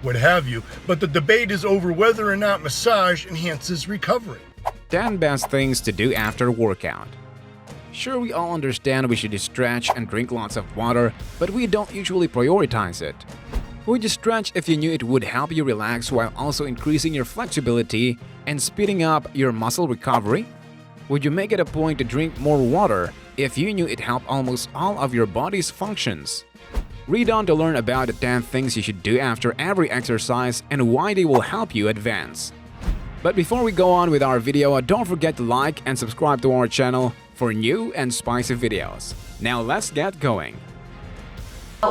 what have you, but the debate is over whether or not massage enhances recovery. 10 best things to do after workout. Sure, we all understand we should stretch and drink lots of water, but we don't usually prioritize it. Would you stretch if you knew it would help you relax while also increasing your flexibility and speeding up your muscle recovery? Would you make it a point to drink more water if you knew it helped almost all of your body's functions? Read on to learn about the 10 things you should do after every exercise and why they will help you advance. But before we go on with our video, don't forget to like and subscribe to our channel for new and spicy videos. Now let's get going.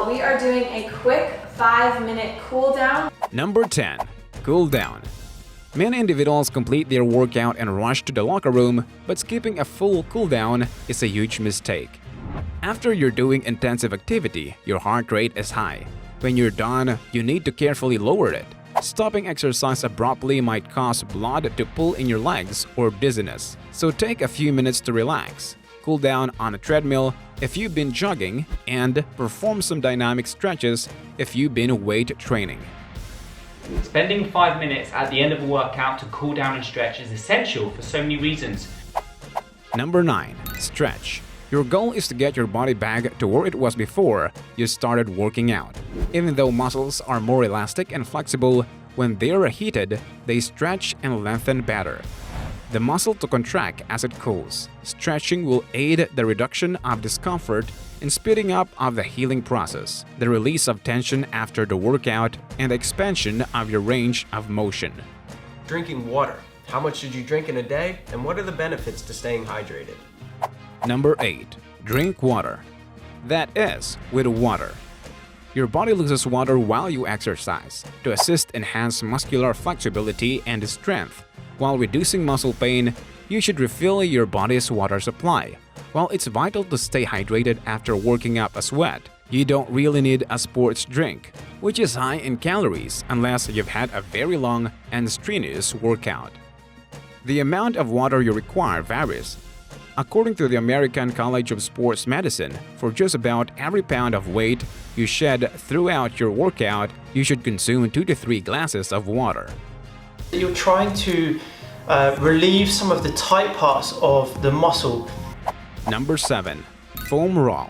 We are doing a quick 5-minute cool down. Number 10. Cool down. Many individuals complete their workout and rush to the locker room, but skipping a full cool down is a huge mistake. After you're doing intensive activity, your heart rate is high. When you're done, you need to carefully lower it. Stopping exercise abruptly might cause blood to pool in your legs or dizziness, so take a few minutes to relax. Cool down on a treadmill if you've been jogging, and perform some dynamic stretches if you've been weight training. Spending 5 minutes at the end of a workout to cool down and stretch is essential for so many reasons. Number 9. Stretch. Your goal is to get your body back to where it was before you started working out. Even though muscles are more elastic and flexible, when they are heated, they stretch and lengthen better. The muscle to contract as it cools. Stretching will aid the reduction of discomfort and speeding up of the healing process, the release of tension after the workout, and the expansion of your range of motion. Drinking water. How much should you drink in a day, and what are the benefits to staying hydrated? Number 8. Drink water. That is, with water. Your body loses water while you exercise to assist enhance muscular flexibility and strength. While reducing muscle pain, you should refill your body's water supply. While it's vital to stay hydrated after working up a sweat, you don't really need a sports drink, which is high in calories unless you've had a very long and strenuous workout. The amount of water you require varies. According to the American College of Sports Medicine, for just about every pound of weight you shed throughout your workout, you should consume 2 to 3 glasses of water. You're trying to relieve some of the tight parts of the muscle. Number 7. Foam roll.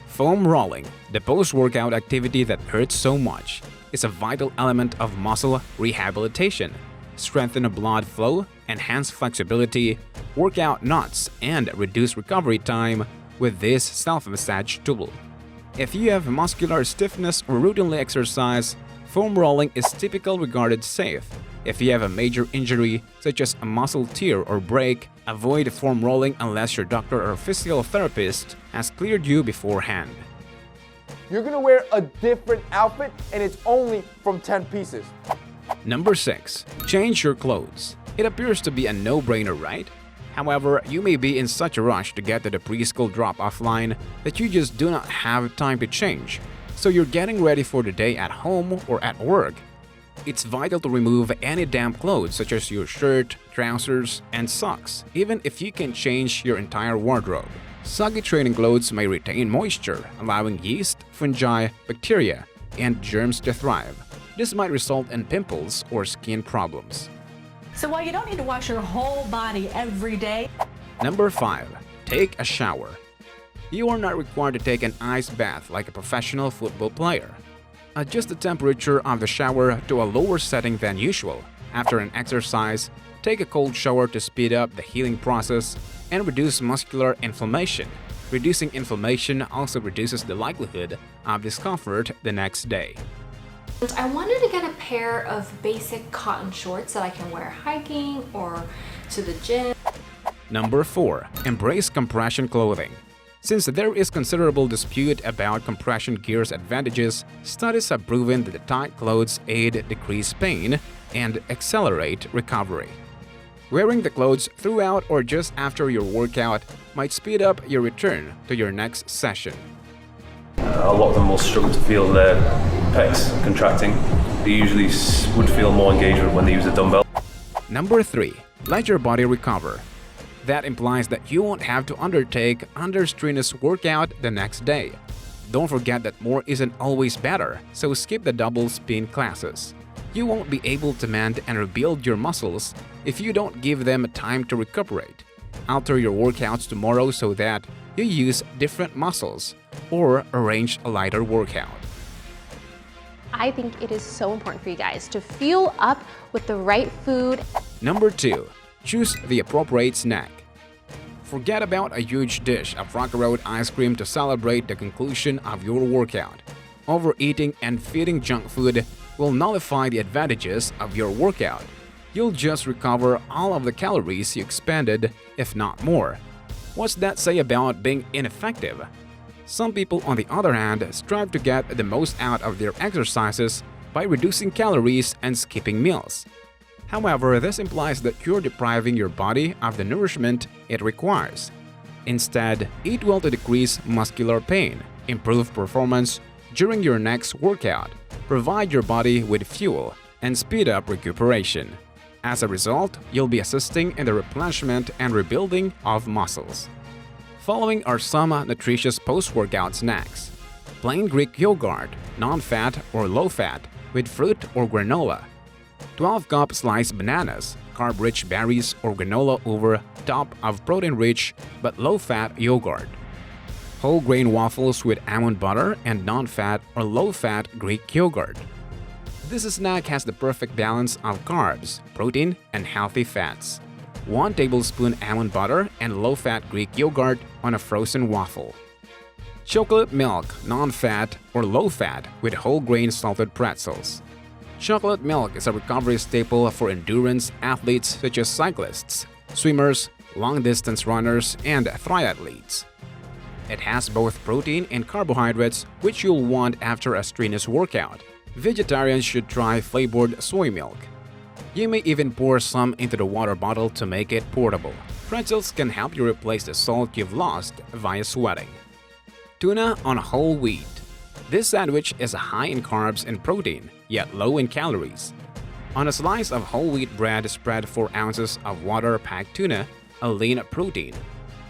Foam rolling, the post-workout activity that hurts so much, is a vital element of muscle rehabilitation. Strengthen blood flow, enhance flexibility, work out knots, and reduce recovery time with this self-massage tool. If you have muscular stiffness or routinely exercise, foam rolling is typically regarded safe. If you have a major injury, such as a muscle tear or break, avoid foam rolling unless your doctor or physical therapist has cleared you beforehand. You're gonna wear a different outfit, and it's only from 10 pieces. Number 6. Change your clothes. It appears to be a no-brainer, right? However, you may be in such a rush to get to the preschool drop-off line that you just do not have time to change. So you're getting ready for the day at home or at work. It's vital to remove any damp clothes such as your shirt, trousers, and socks, even if you can change your entire wardrobe. Soggy training clothes may retain moisture, allowing yeast, fungi, bacteria, and germs to thrive. This might result in pimples or skin problems. So while you don't need to wash your whole body every day. Number 5. Take a shower. You are not required to take an ice bath like a professional football player. Adjust the temperature of the shower to a lower setting than usual. After an exercise, take a cold shower to speed up the healing process and reduce muscular inflammation. Reducing inflammation also reduces the likelihood of discomfort the next day. I wanted to get a pair of basic cotton shorts that I can wear hiking or to the gym. Number 4. Embrace compression clothing. Since there is considerable dispute about compression gear's advantages, studies have proven that the tight clothes aid decrease pain and accelerate recovery. Wearing the clothes throughout or just after your workout might speed up your return to your next session. A lot of them will struggle to feel their pecs contracting. They usually would feel more engagement when they use a dumbbell. Number 3. Let your body recover. That implies that you won't have to undertake another strenuous workout the next day. don't forget that more isn't always better, so skip the double spin classes. You won't be able to mend and rebuild your muscles if you don't give them time to recuperate. Alter your workouts tomorrow so that you use different muscles, or arrange a lighter workout. I think it is so important for you guys to fuel up with the right food. Number 2. Choose the appropriate snack. Forget about a huge dish of Rocky Road ice cream to celebrate the conclusion of your workout. Overeating and feeding junk food will nullify the advantages of your workout. You'll just recover all of the calories you expended, if not more. What's that say about being ineffective? Some people, on the other hand, strive to get the most out of their exercises by reducing calories and skipping meals. However, this implies that you're depriving your body of the nourishment it requires. Instead, eat well to decrease muscular pain, improve performance during your next workout, provide your body with fuel, and speed up recuperation. As a result, you'll be assisting in the replenishment and rebuilding of muscles. Following are some nutritious post-workout snacks. Plain Greek yogurt, non-fat or low-fat, with fruit or granola. 12-cup sliced bananas, carb-rich berries or granola over top of protein-rich but low-fat yogurt. Whole grain waffles with almond butter and non-fat or low-fat Greek yogurt. This snack has the perfect balance of carbs, protein, and healthy fats. 1 tablespoon almond butter and low-fat Greek yogurt on a frozen waffle. Chocolate milk, non-fat or low-fat with whole grain salted pretzels. Chocolate milk is a recovery staple for endurance athletes such as cyclists, swimmers, long-distance runners, and triathletes. It has both protein and carbohydrates, which you'll want after a strenuous workout. Vegetarians should try flavored soy milk. You may even pour some into the water bottle to make it portable. Pretzels can help you replace the salt you've lost via sweating. Tuna on whole wheat. This sandwich is high in carbs and protein, yet low in calories. On a slice of whole wheat bread, spread 4 ounces of water-packed tuna, a lean protein.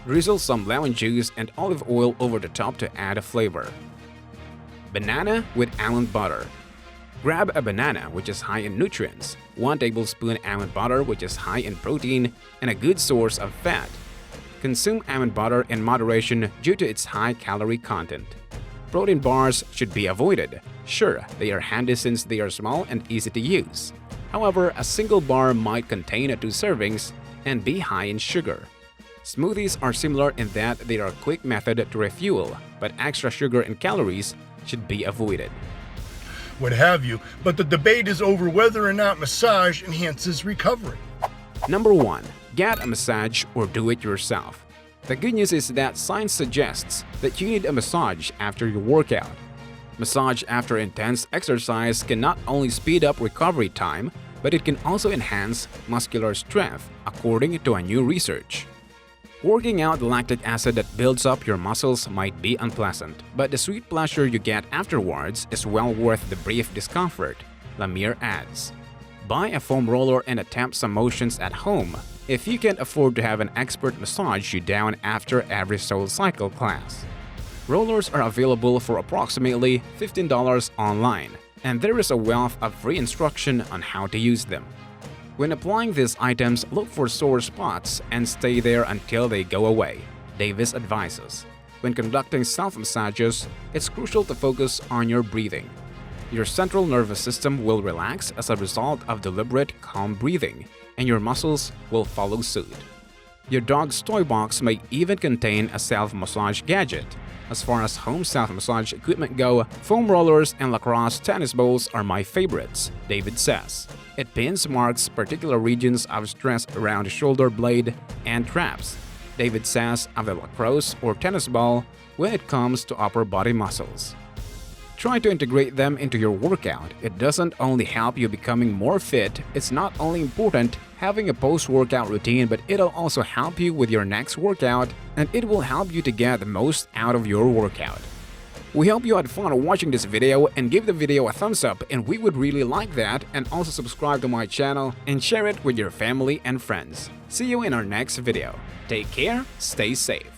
Drizzle some lemon juice and olive oil over the top to add a flavor. Banana with almond butter. Grab a banana which is high in nutrients, 1 tablespoon almond butter which is high in protein and a good source of fat. Consume almond butter in moderation due to its high calorie content. Protein bars should be avoided. Sure, they are handy since they are small and easy to use. However, a single bar might contain 2 servings and be high in sugar. Smoothies are similar in that they are a quick method to refuel, but extra sugar and calories should be avoided. What have you, but the debate is over whether or not massage enhances recovery. Number 1. Get a massage or do it yourself. The good news is that science suggests that you need a massage after your workout. Massage after intense exercise can not only speed up recovery time, but it can also enhance muscular strength, according to a new research. Working out the lactic acid that builds up your muscles might be unpleasant, but the sweet pleasure you get afterwards is well worth the brief discomfort, Lemire adds. Buy a foam roller and attempt some motions at home if you can't afford to have an expert massage you down after every SoulCycle class. Rollers are available for approximately $15 online, and there is a wealth of free instruction on how to use them. When applying these items, look for sore spots and stay there until they go away, Davis advises. When conducting self-massages, it's crucial to focus on your breathing. Your central nervous system will relax as a result of deliberate, calm breathing, and your muscles will follow suit. Your dog's toy box may even contain a self-massage gadget. As far as home self-massage equipment go, foam rollers and lacrosse tennis balls are my favorites, David says. It pins marks particular regions of stress around the shoulder blade and traps, David says of the lacrosse or tennis ball when it comes to upper body muscles. Try to integrate them into your workout. It doesn't only help you becoming more fit, it's not only important having a post-workout routine, but it'll also help you with your next workout, and it will help you to get the most out of your workout. We hope you had fun watching this video and give the video a thumbs up, and we would really like that, and also subscribe to my channel and share it with your family and friends. See you in our next video. Take care, stay safe.